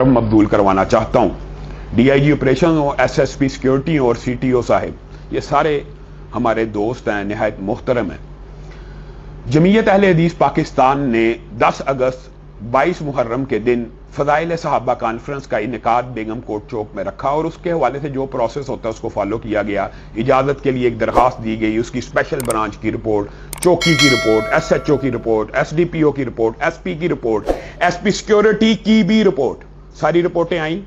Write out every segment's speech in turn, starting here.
मबदूल करवाना चाहता हूँ। डीआईजी ऑपरेशन और एसएसपी सिक्योरिटी और सीटीओ साहिब, ये सारे हमारे दोस्त हैं, निहायत मोहतरम हैं। जमीयत अहले हदीस पाकिस्तान ने 10 अगस्त 22 मुहर्रम के दिन फजाइल सहाबा कॉन्फ्रेंस का इनेकाद बेगम कोट चौक में रखा और उसके हवाले से जो प्रोसेस होता है उसको फॉलो किया गया। इजाजत के लिए एक दरखास्त दी गई, उसकी स्पेशल ब्रांच की रिपोर्ट, चौकी की रिपोर्ट, एसएचओ की रिपोर्ट, एसडीपीओ की रिपोर्ट, एसपी की रिपोर्ट, एसपी सिक्योरिटी की भी रिपोर्ट, सारी रिपोर्टें आई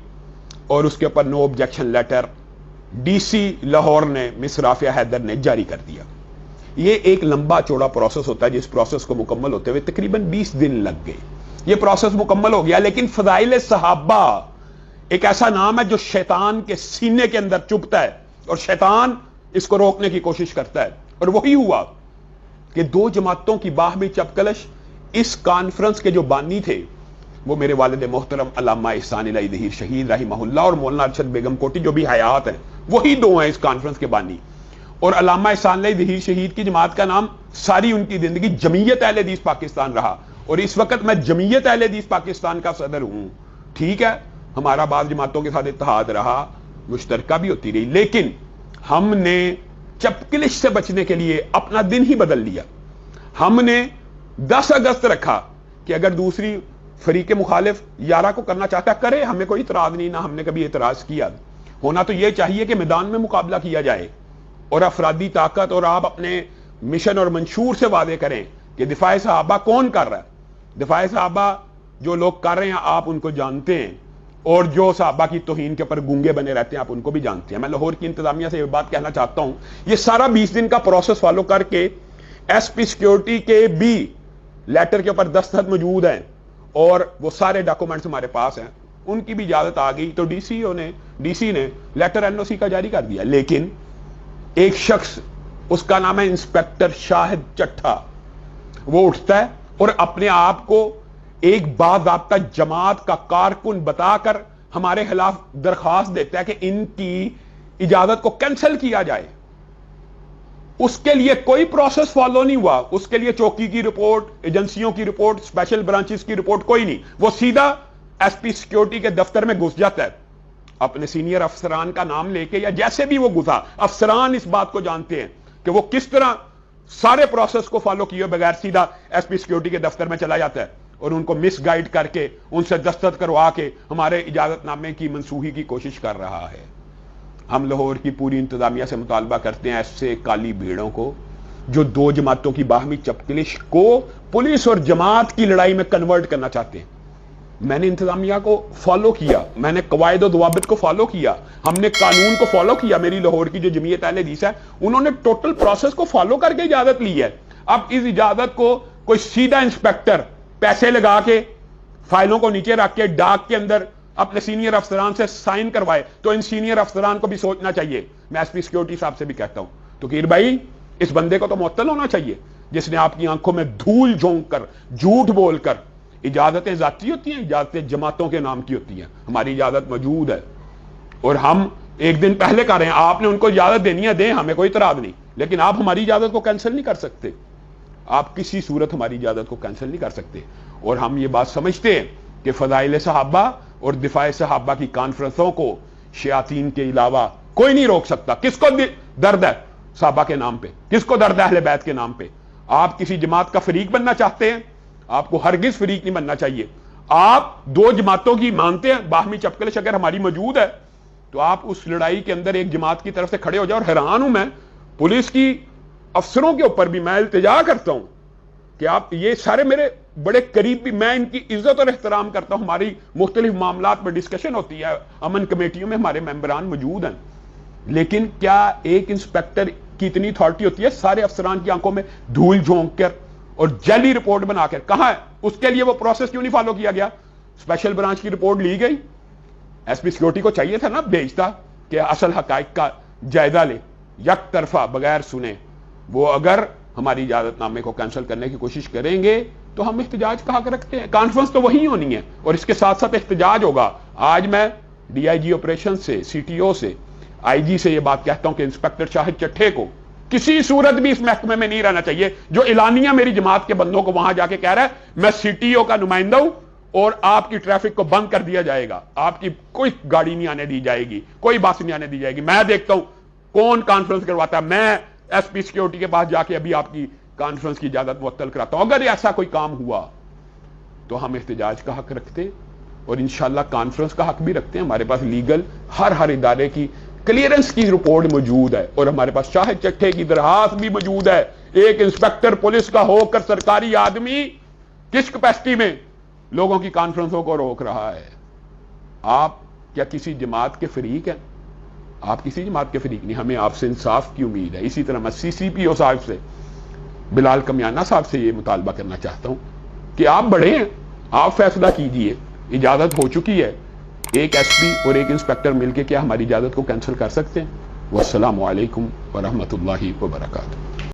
और उसके ऊपर no objection letter DC Lahore ने मिस राफिया हैदर ने जारी कर दिया। ये एक लंबा चौड़ा प्रोसेस होता है, जिस प्रोसेस को मुकम्मल होते हुए तकरीबन 20 दिन लग गए। ये प्रोसेस मुकम्मल हो गया, लेकिन फजाइल सहाबा एक ऐसा नाम है जो शैतान के सीने के अंदर चुभता है और शैतान इसको रोकने की कोशिश करता है। और वही हुआ कि 2 जमातों की बाहमी चपकलश, इस कॉन्फ्रेंस के जो बानी थे वो मेरे वालिद मोहतरम अल्लामा इहसान इलाही ज़हीर शहीद रहिमहुल्लाह और मौलाना अरशद बेगम कोटी जो भी हयात हैं, वही 2 हैं इस कॉन्फ्रेंस के बानी। और अल्लामा इहसान इलाही ज़हीर शहीद की जमात का नाम सारी उनकी जिंदगी जमीयत अहले हदीस पाकिस्तान रहा और इस वक्त मैं जमीयत अहले हदीस पाकिस्तान का सदर हूं। ठीक है, हमारा बाद जमातों के साथ इत्तेहाद रहा, मुश्तरका भी होती रही, लेकिन हमने चपकलिश से बचने के लिए अपना दिन ही बदल लिया। हमने 10 अगस्त रखा कि अगर दूसरी फरीक मुखालिफ यारा को करना चाहता करे, हमें कोई इतराज नहीं, ना हमने कभी इतराज किया। होना तो यह चाहिए कि मैदान में मुकाबला किया जाए और अफरादी ताकत और आप अपने मिशन और मंशूर से वादे करें कि दिफाए सहाबा कौन कर रहा है। दिफाए सहाबा जो लोग कर रहे हैं आप उनको जानते हैं और जो सहाबा की तौहीन के ऊपर गूंगे बने रहते हैं आप उनको भी जानते हैं। मैं लाहौर की इंतजामिया से ये बात कहना चाहता हूं, ये सारा 20 दिन का प्रोसेस फॉलो करके एसपी सिक्योरिटी के भी लेटर के ऊपर दस्तखत मौजूद हैं और वो सारे डॉक्यूमेंट्स हमारे पास हैं। उनकी भी इजाजत आ गई तो डीसी ने लेटर एनओसी का जारी कर दिया। लेकिन एक शख्स, उसका नाम है इंस्पेक्टर शाहिद चट्ठा, वो उठता है और अपने आप को एक बाज़ाब्ता जमात का कारकुन बताकर हमारे खिलाफ दरखास्त देता है कि इनकी इजाजत को कैंसिल किया जाए। उसके लिए कोई प्रोसेस फॉलो नहीं हुआ, उसके लिए चौकी की रिपोर्ट, एजेंसियों की रिपोर्ट, स्पेशल ब्रांचेस की रिपोर्ट कोई नहीं। वो सीधा एसपी सिक्योरिटी के दफ्तर में घुस जाता है अपने सीनियर अफसरान का नाम लेके, या जैसे भी वो घुसा, अफसरान इस बात को जानते हैं कि वो किस तरह सारे प्रोसेस को फॉलो किए बगैर सीधा एसपी सिक्योरिटी के दफ्तर में चला जाता है और उनको मिस गाइड करके उनसे दस्तखत करवा के हमारे इजाजतनामे की मनसूखी की कोशिश कर रहा है। हम लाहौर की पूरी इंतजामिया से मुतालबा करते हैं ऐसे काली भीड़ों को जो 2 जमातों की बाहमी चपकलिश को पुलिस और जमात की लड़ाई में कन्वर्ट करना चाहते हैं। मैंने इंतजामिया को फॉलो किया, मैंने कवायद और दवाबित को फॉलो किया, हमने कानून को फॉलो किया। मेरी लाहौर की जो जमीयत अहले हदीस है उन्होंने टोटल प्रोसेस को फॉलो करके इजाजत ली है। अब इस इजाजत को कोई सीधा इंस्पेक्टर पैसे लगा के फाइलों को नीचे रख के डाक के अंदर अपने सीनियर अफसरान से साइन करवाए तो इन सीनियर अफसरान को भी सोचना चाहिए। मैं एसपी सिक्योरिटी साहब से भी कहता हूं तो कीर भाई, इस बंदे को तो मुअत्तल होना चाहिए जिसने आपकी आंखों में धूल झोंक कर, झूठ बोलकर, इजाजतें जाती होती हैं, इजाजतें जमातों के नाम की होती हैं, हमारी इजाजत मौजूद है और हम एक दिन पहले कर रहे हैं। आपने उनको इजाजत देनी है, दें, हमें कोई इतराज नहीं, लेकिन आप हमारी इजाजत को कैंसिल नहीं कर सकते। आप किसी सूरत हमारी इजाजत को कैंसिल नहीं कर सकते। और हम ये बात समझते हैं कि फजाइल सहाबा और दिफाए सहाबा की कॉन्फ्रेंसों को शयातीन के अलावा कोई नहीं रोक सकता। किसको दर्द है सहाबा के नाम पे, किसको दर्द है अहले बैत के नाम पे? आप किसी जमात का फरीक बनना चाहते हैं, आपको हरगिज फरीक नहीं बनना चाहिए। आप 2 जमातों की मानते हैं, बाहमी चपकलिश अगर हमारी मौजूद है तो आप उस लड़ाई के अंदर एक जमात की तरफ से खड़े हो जाओ। और हैरान हूं मैं पुलिस की अफसरों के ऊपर भी, मैं इल्तिजा करता हूं कि आप, ये सारे मेरे बड़े करीब भी, मैं इनकी इज्जत और एहतराम करता हूं। हमारी मुख्तलिफ मामलात पर डिस्कशन होती है, अमन कमेटियों में हमारे मेंबरान मौजूद हैं, लेकिन क्या एक इंस्पेक्टर की इतनी अथॉरिटी होती है सारे अफसरान की आंखों में धूल झोंक कर और जली रिपोर्ट बनाकर? कहां है? उसके लिए वो प्रोसेस क्यों नहीं फॉलो किया गया? स्पेशल ब्रांच की रिपोर्ट ली गई, एसपी सिक्योरिटी को चाहिए था ना भेजता कि असल हकाइक का जायजा ले, यक तरफा बगैर सुने। वो अगर हमारी इजाजतनामे को कैंसिल करने की कोशिश करेंगे तो हम एहतजाज कहा कर रखते हैं। कॉन्फ्रेंस तो वही होनी है और इसके साथ साथ एहतजाज होगा। आज मैं डीआईजी ऑपरेशन से, सीटीओ से, आईजी से ये बात कहता हूं कि इंस्पेक्टर शाहिद चट्ठे को किसी सूरत भी इस महकमे में नहीं रहना चाहिए। जो एलानिया मेरी जमात के बंदों को वहां जाके कह रहा है मैं सीटीओ का नुमाइंदा हूं اور آپ کی ٹریفک کو بند کر دیا جائے گا, آپ کی کوئی گاڑی نہیں آنے دی جائے گی, کوئی بس نہیں آنے دی جائے گی. میں دیکھتا ہوں کون کانفرنس کرواتا ہے, میں ایس پی سیکورٹی کے پاس جا کے ابھی آپ کی کانفرنس کی اجازت معطل کراتا ہوں. اگر ایسا کوئی کام ہوا تو ہم احتجاج کا حق رکھتے ہیں اور انشاءاللہ کانفرنس کا حق بھی رکھتے ہیں. ہمارے پاس لیگل ہر ادارے کی کلیئرنس کی رپورٹ موجود ہے اور ہمارے پاس شاہد چٹھے کی درخواست بھی موجود ہے. ایک انسپیکٹر پولیس کا ہو کر سرکاری آدمی کس کیپیسٹی میں لوگوں کی کانفرنسوں کو روک رہا ہے؟ آپ کیا کسی جماعت کے فریق ہیں؟ آپ کسی جماعت کے فریق نہیں. ہمیں آپ سے انصاف کی امید ہے. اسی طرح میں CCPO صاحب سے, بلال کمیانہ صاحب سے یہ مطالبہ کرنا چاہتا ہوں کہ آپ بڑے ہیں, آپ فیصلہ کیجئے. اجازت ہو چکی ہے, ایک SP اور ایک انسپیکٹر مل کے کیا ہماری اجازت کو کینسل کر سکتے ہیں؟ والسلام علیکم ورحمۃ اللہ وبرکاتہ.